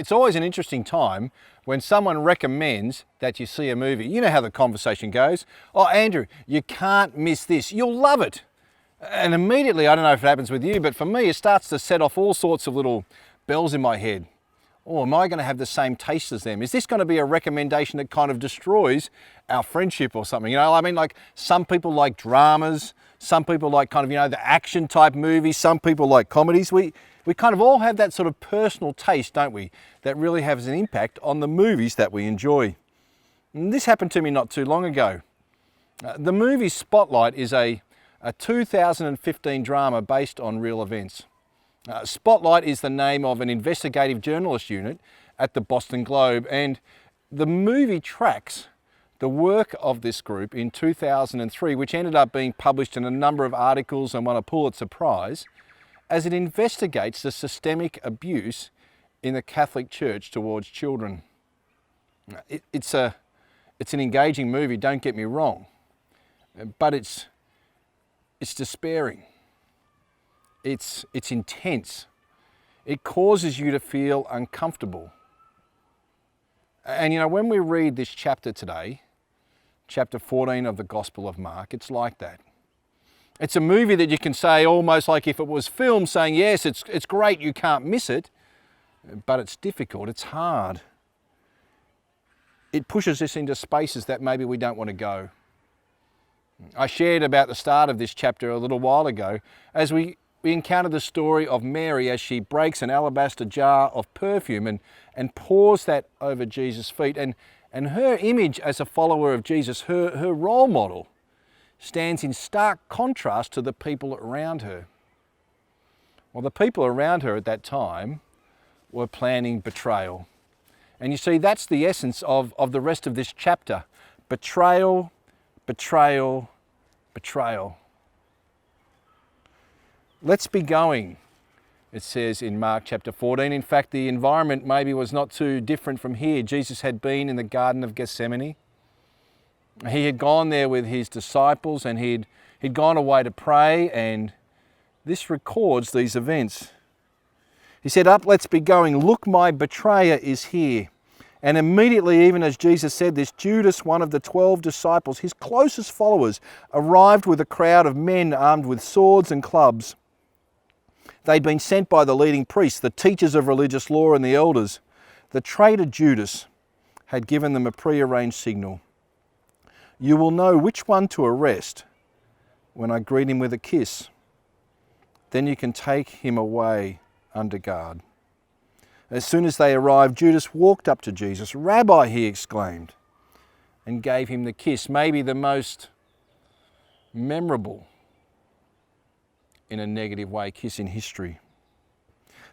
It's always an interesting time when someone recommends that you see a movie. You know how the conversation goes. Oh, Andrew, you can't miss this. You'll love it. And immediately, I don't know if it happens with you, but for me, it starts to set off all sorts of little bells in my head. Oh, am I going to have the same taste as them? Is this going to be a recommendation that kind of destroys our friendship or something? You know, I mean, like some people like dramas, some people like kind of, you know, the action type movies, some people like comedies. We kind of all have that sort of personal taste, don't we? That really has an impact on the movies that we enjoy. And this happened to me not too long ago. The movie Spotlight is a 2015 drama based on real events. Spotlight is the name of an investigative journalist unit at the Boston Globe, and the movie tracks the work of this group in 2003, which ended up being published in a number of articles and won a Pulitzer Prize, as it investigates the systemic abuse in the Catholic Church towards children. It's an engaging movie, don't get me wrong, but it's despairing. It's intense. It causes you to feel uncomfortable. And you know, when we read this chapter today, chapter 14 of the Gospel of Mark, it's like that. It's a movie that you can say almost like if it was filmed, saying, yes, it's great, you can't miss it, but it's difficult, it's hard. It pushes us into spaces that maybe we don't want to go. I shared about the start of this chapter a little while ago as we encounter the story of Mary as she breaks an alabaster jar of perfume and pours that over Jesus' feet. And her image as a follower of Jesus, her role model, stands in stark contrast to the people around her. Well, the people around her at that time were planning betrayal. And you see, that's the essence of the rest of this chapter. Betrayal, betrayal, betrayal. Let's be going, it says in Mark chapter 14. In fact, the environment maybe was not too different from here. Jesus had been in the Garden of Gethsemane. He had gone there with his disciples and he'd gone away to pray, and this records these events. He said, "Up, let's be going. Look, my betrayer is here." And immediately, even as Jesus said this, Judas, one of the 12 disciples, his closest followers, arrived with a crowd of men armed with swords and clubs. They'd been sent by the leading priests, the teachers of religious law, and the elders. The traitor Judas had given them a prearranged signal. "You will know which one to arrest when I greet him with a kiss. Then you can take him away under guard." As soon as they arrived, Judas walked up to Jesus. "Rabbi," he exclaimed, and gave him the kiss, maybe the most memorable, in a negative way, kiss in history.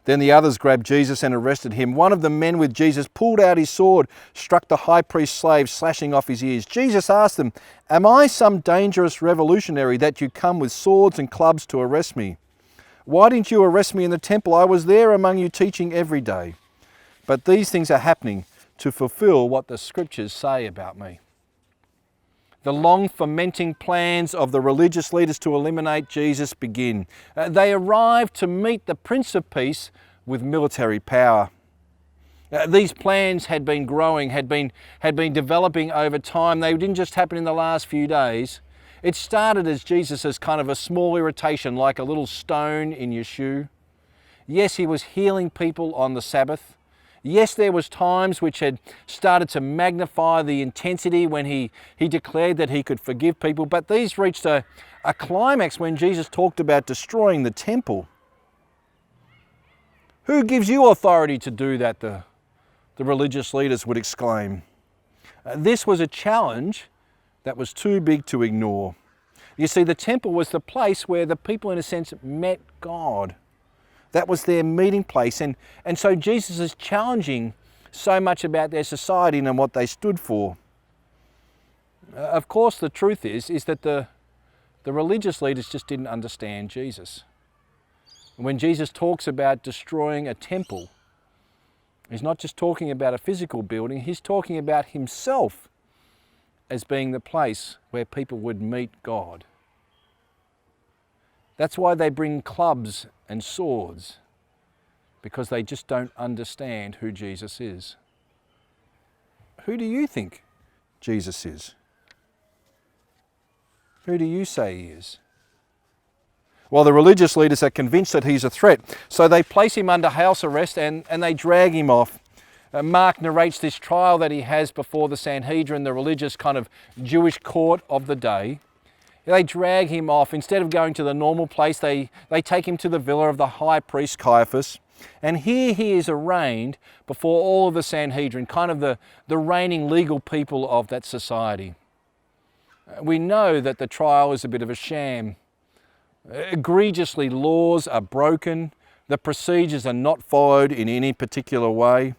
Then the others grabbed Jesus and arrested him. One of the men with Jesus pulled out his sword, struck the high priest's slave, slashing off his ears. Jesus asked them, "Am I some dangerous revolutionary that you come with swords and clubs to arrest me? Why didn't you arrest me in the temple? I was there among you teaching every day. But these things are happening to fulfill what the scriptures say about me." The long fermenting plans of the religious leaders to eliminate Jesus begin. They arrive to meet the Prince of Peace with military power. These plans had been growing, had been developing over time. They didn't just happen in the last few days. It started as Jesus as kind of a small irritation, like a little stone in your shoe. Yes, he was healing people on the Sabbath. Yes, there was times which had started to magnify the intensity when he declared that he could forgive people, but these reached a climax when Jesus talked about destroying the temple. "Who gives you authority to do that?" the religious leaders would exclaim. This was a challenge that was too big to ignore. You see, the temple was the place where the people, in a sense, met God. That was their meeting place. And so Jesus is challenging so much about their society and what they stood for. Of course, the truth is that the religious leaders just didn't understand Jesus. When Jesus talks about destroying a temple, he's not just talking about a physical building, he's talking about himself as being the place where people would meet God. That's why they bring clubs and swords, because they just don't understand who Jesus is. Who do you think Jesus is? Who do you say he is? Well, the religious leaders are convinced that he's a threat, so they place him under house arrest and they drag him off. Mark narrates this trial that he has before the Sanhedrin, the religious kind of Jewish court of the day. They drag him off. Instead of going to the normal place, they take him to the villa of the high priest Caiaphas. And here he is arraigned before all of the Sanhedrin, kind of the reigning legal people of that society. We know that the trial is a bit of a sham. Egregiously, laws are broken. The procedures are not followed in any particular way.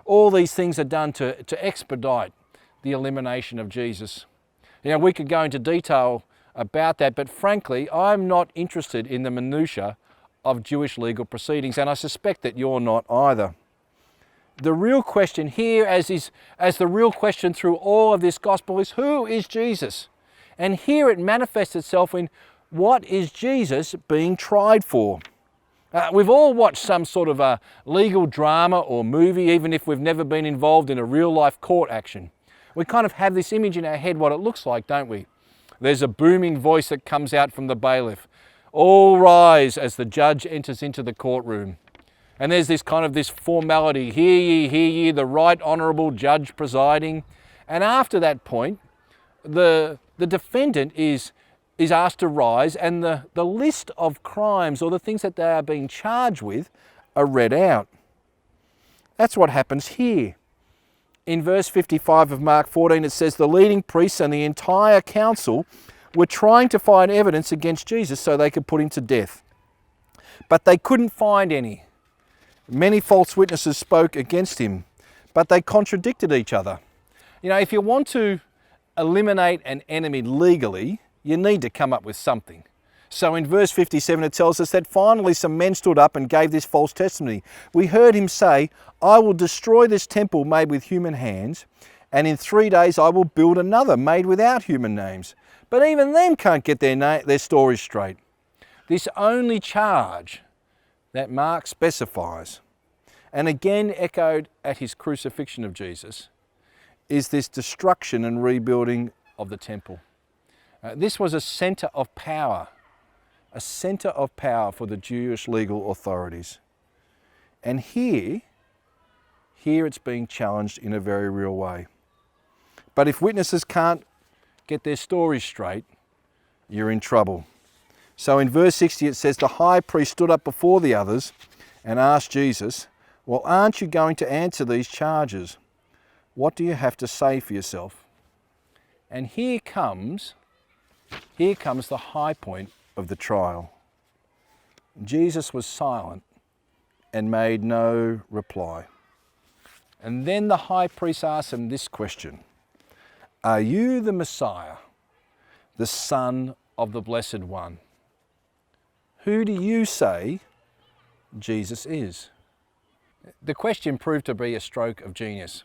All these things are done to expedite the elimination of Jesus. You know, we could go into detail about that, but frankly, I'm not interested in the minutiae of Jewish legal proceedings, and I suspect that you're not either. The real question here, as the real question through all of this gospel, is who is Jesus? And here it manifests itself in what is Jesus being tried for? We've all watched some sort of a legal drama or movie, even if we've never been involved in a real life court action. We kind of have this image in our head what it looks like, don't we? There's a booming voice that comes out from the bailiff. All rise as the judge enters into the courtroom. And there's this kind of this formality, hear ye, the right honourable judge presiding. And after that point, the defendant is asked to rise, and the list of crimes or the things that they are being charged with are read out. That's what happens here. In verse 55 of Mark 14, it says, the leading priests and the entire council were trying to find evidence against Jesus so they could put him to death. But they couldn't find any. Many false witnesses spoke against him, but they contradicted each other. You know, if you want to eliminate an enemy legally, you need to come up with something. So in verse 57 it tells us that finally some men stood up and gave this false testimony. We heard him say, I will destroy this temple made with human hands, and in 3 days I will build another made without human names. But even them can't get their stories straight. This only charge that Mark specifies, and again echoed at his crucifixion of Jesus, is this destruction and rebuilding of the temple. This was a centre of power for the Jewish legal authorities. And here it's being challenged in a very real way. But if witnesses can't get their stories straight, you're in trouble. So in verse 60 it says, the high priest stood up before the others and asked Jesus, well, aren't you going to answer these charges? What do you have to say for yourself? And here comes the high point of the trial. Jesus was silent and made no reply. And then the high priest asked him this question, are you the Messiah, the Son of the Blessed One? Who do you say Jesus is? The question proved to be a stroke of genius.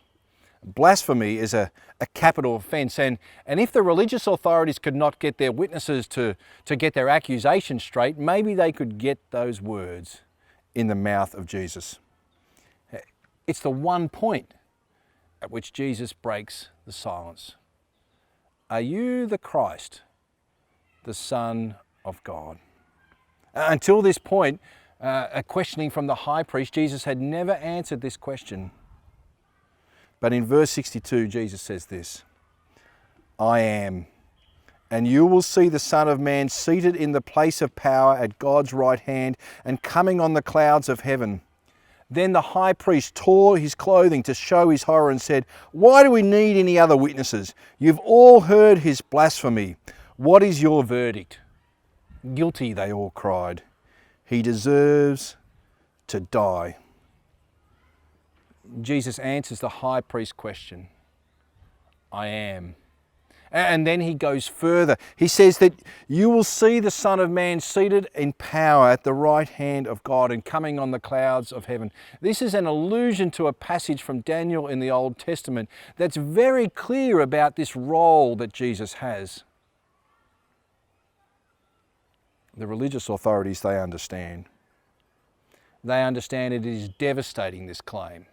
Blasphemy is a capital offence, and if the religious authorities could not get their witnesses to get their accusations straight, maybe they could get those words in the mouth of Jesus. It's the one point at which Jesus breaks the silence. Are you the Christ, the Son of God? Until this point, a questioning from the high priest, Jesus had never answered this question. But in verse 62, Jesus says this, I am, and you will see the Son of Man seated in the place of power at God's right hand and coming on the clouds of heaven. Then the high priest tore his clothing to show his horror and said, why do we need any other witnesses? You've all heard his blasphemy. What is your verdict? Guilty, they all cried. He deserves to die. Jesus answers the high priest's question, I am. And then he goes further. He says that you will see the Son of Man seated in power at the right hand of God and coming on the clouds of heaven. This is an allusion to a passage from Daniel in the Old Testament that's very clear about this role that Jesus has. The religious authorities, they understand. they understand it is devastating, this claim,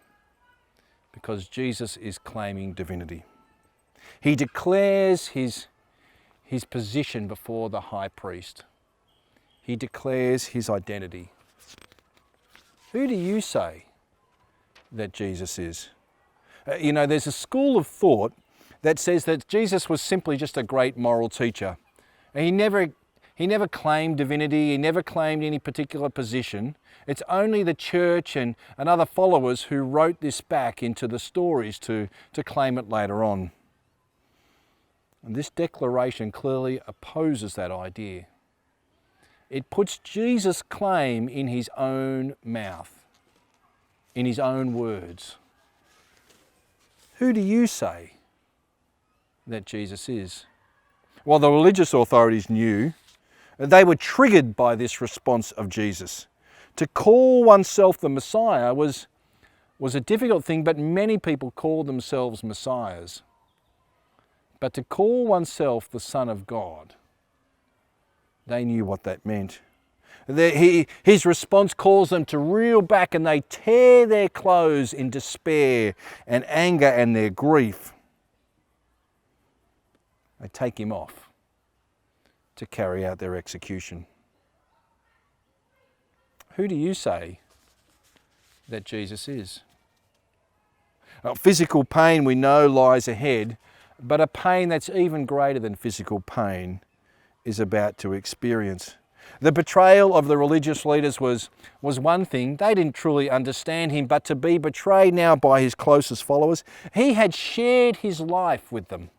because Jesus is claiming divinity. He declares his position before the high priest. He declares his identity. Who do you say that Jesus is? There's a school of thought that says that Jesus was simply just a great moral teacher. He never claimed divinity, he never claimed any particular position. It's only the church and other followers who wrote this back into the stories to claim it later on. And this declaration clearly opposes that idea. It puts Jesus' claim in his own mouth, in his own words. Who do you say that Jesus is? Well, the religious authorities knew. They were triggered by this response of Jesus. To call oneself the Messiah was a difficult thing, but many people called themselves Messiahs. But to call oneself the Son of God, they knew what that meant. His response calls them to reel back, and they tear their clothes in despair and anger and their grief. They take him off to carry out their execution. Who do you say that Jesus is? Now, physical pain we know lies ahead, but a pain that's even greater than physical pain is about to experience. The betrayal of the religious leaders was one thing. They didn't truly understand him, but to be betrayed now by his closest followers, he had shared his life with them.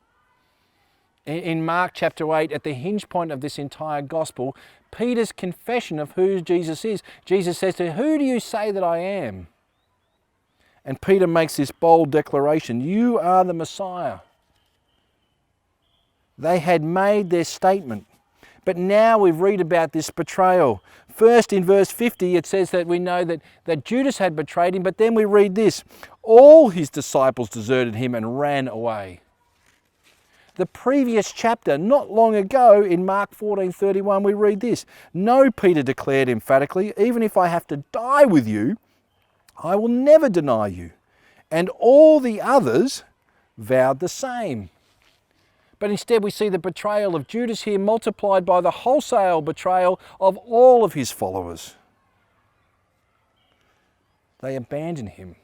In Mark chapter 8, at the hinge point of this entire gospel, Peter's confession of who Jesus is. Jesus says to him, "Who do you say that I am?" And Peter makes this bold declaration, "You are the Messiah." They had made their statement. But now we read about this betrayal. First in verse 50 it says that we know that Judas had betrayed him, but then we read this, all his disciples deserted him and ran away. The previous chapter, not long ago in Mark 14:31, we read this, "No," Peter declared emphatically, "even if I have to die with you, I will never deny you." And all the others vowed the same. But instead we see the betrayal of Judas here multiplied by the wholesale betrayal of all of his followers. They abandon him.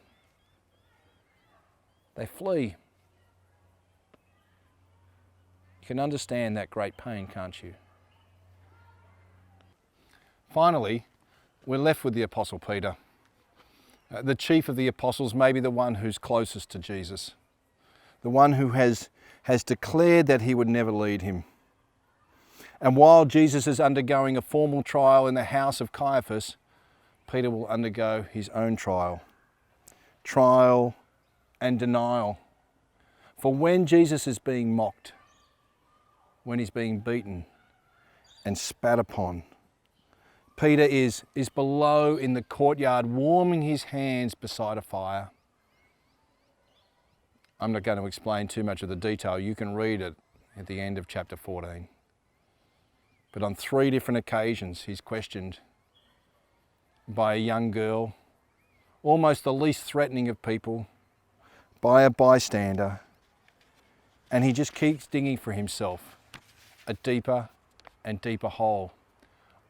They flee. You can understand that great pain, can't you? Finally, we're left with the Apostle Peter. The chief of the apostles, maybe the one who's closest to Jesus. The one who has declared that he would never lead him. And while Jesus is undergoing a formal trial in the house of Caiaphas, Peter will undergo his own trial. Trial and denial. For when Jesus is being mocked, when he's being beaten and spat upon, Peter is below in the courtyard warming his hands beside a fire. I'm not going to explain too much of the detail. You can read it at the end of chapter 14. But on 3 different occasions, he's questioned by a young girl, almost the least threatening of people, by a bystander, and he just keeps digging for himself a deeper and deeper hole.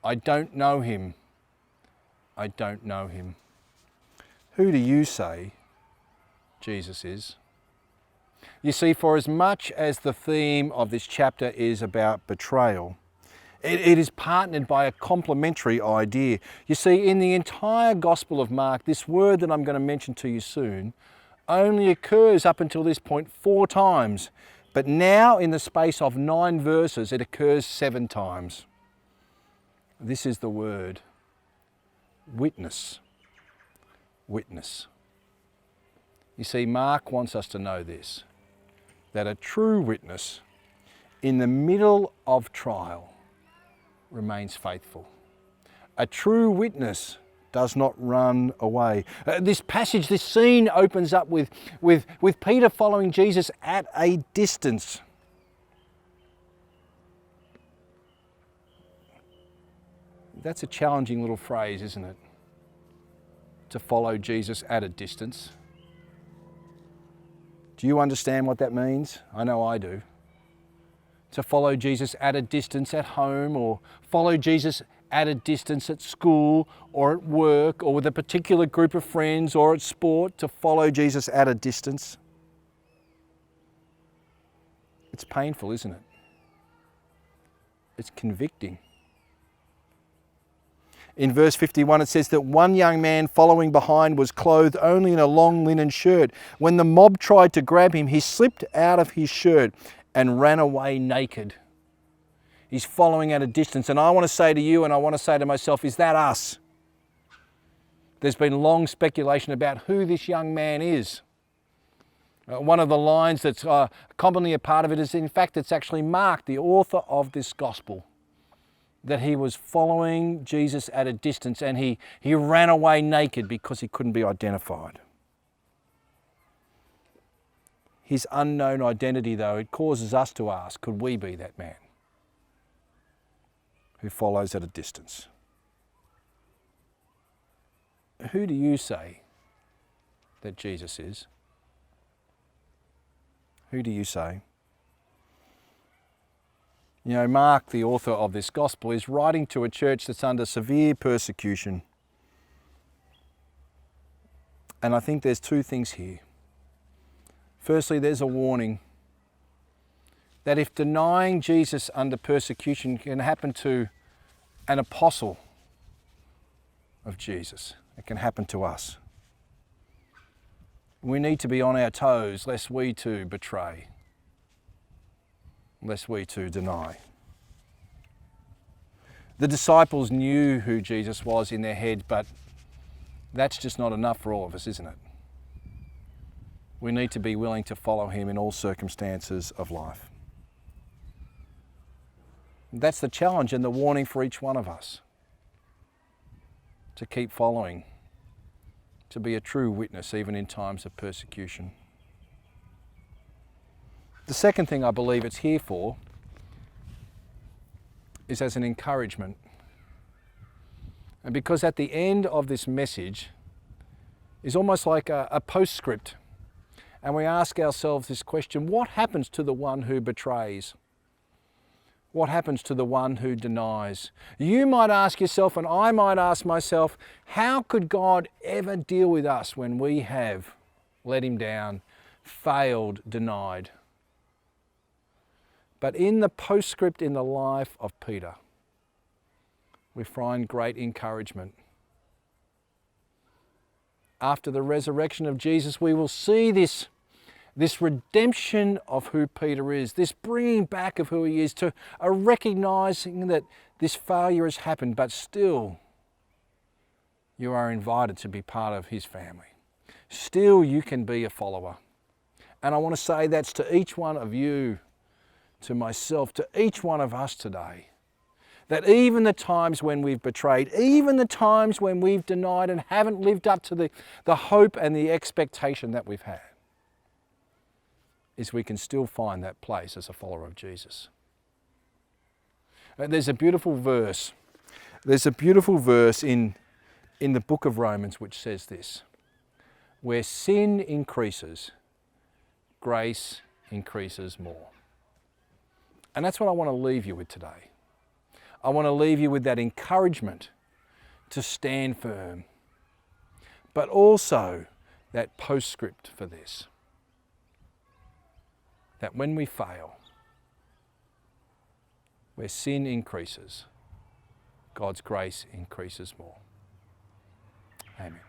I don't know him. I don't know him. Who do you say Jesus is? You see, for as much as the theme of this chapter is about betrayal, it is partnered by a complementary idea. You see, in the entire Gospel of Mark, this word that I'm going to mention to you soon only occurs up until this point 4 times. But now, in the space of 9 verses, it occurs 7 times. This is the word witness. Witness. You see, Mark wants us to know this, that a true witness in the middle of trial remains faithful. A true witness does not run away. This passage, this scene opens up with Peter following Jesus at a distance. That's a challenging little phrase, isn't it? to follow Jesus at a distance. Do you understand what that means? I know I do. To follow Jesus at a distance at home, or follow Jesus at a distance at school or at work or with a particular group of friends or at sport, to follow Jesus at a distance. It's painful, isn't it? It's convicting. In verse 51 it says that one young man following behind was clothed only in a long linen shirt. When the mob tried to grab him, he slipped out of his shirt and ran away naked. He's following at a distance. And I want to say to you, and I want to say to myself, is that us? There's been long speculation about who this young man is. One of the lines that's commonly a part of it is, in fact, it's actually Mark, the author of this gospel, that he was following Jesus at a distance and he ran away naked because he couldn't be identified. His unknown identity, though, it causes us to ask, could we be that man who follows at a distance? Who do you say that Jesus is? Who do you say? You know, Mark, the author of this gospel, is writing to a church that's under severe persecution. And I think there's two things here. Firstly, there's a warning that if denying Jesus under persecution can happen to an apostle of Jesus, it can happen to us. We need to be on our toes lest we too betray, lest we too deny. The disciples knew who Jesus was in their head, but that's just not enough for all of us, isn't it? We need to be willing to follow him in all circumstances of life. That's the challenge and the warning for each one of us. To keep following, to be a true witness even in times of persecution. The second thing I believe it's here for is as an encouragement. And because at the end of this message is almost like a postscript. And we ask ourselves this question: what happens to the one who betrays? What happens to the one who denies? You might ask yourself, and I might ask myself, how could God ever deal with us when we have let him down, failed, denied? But in the postscript in the life of Peter, we find great encouragement. After the resurrection of Jesus, we will see this redemption of who Peter is, this bringing back of who he is, to a recognising that this failure has happened, but still you are invited to be part of his family. Still you can be a follower. And I want to say that's to each one of you, to myself, to each one of us today. That even the times when we've betrayed, even the times when we've denied and haven't lived up to the hope and the expectation that we've had, is we can still find that place as a follower of Jesus. There's a beautiful verse. There's a beautiful verse in the book of Romans which says this: where sin increases, grace increases more. And that's what I want to leave you with today. I want to leave you with that encouragement to stand firm, but also that postscript for this, that when we fail, where sin increases, God's grace increases more. Amen.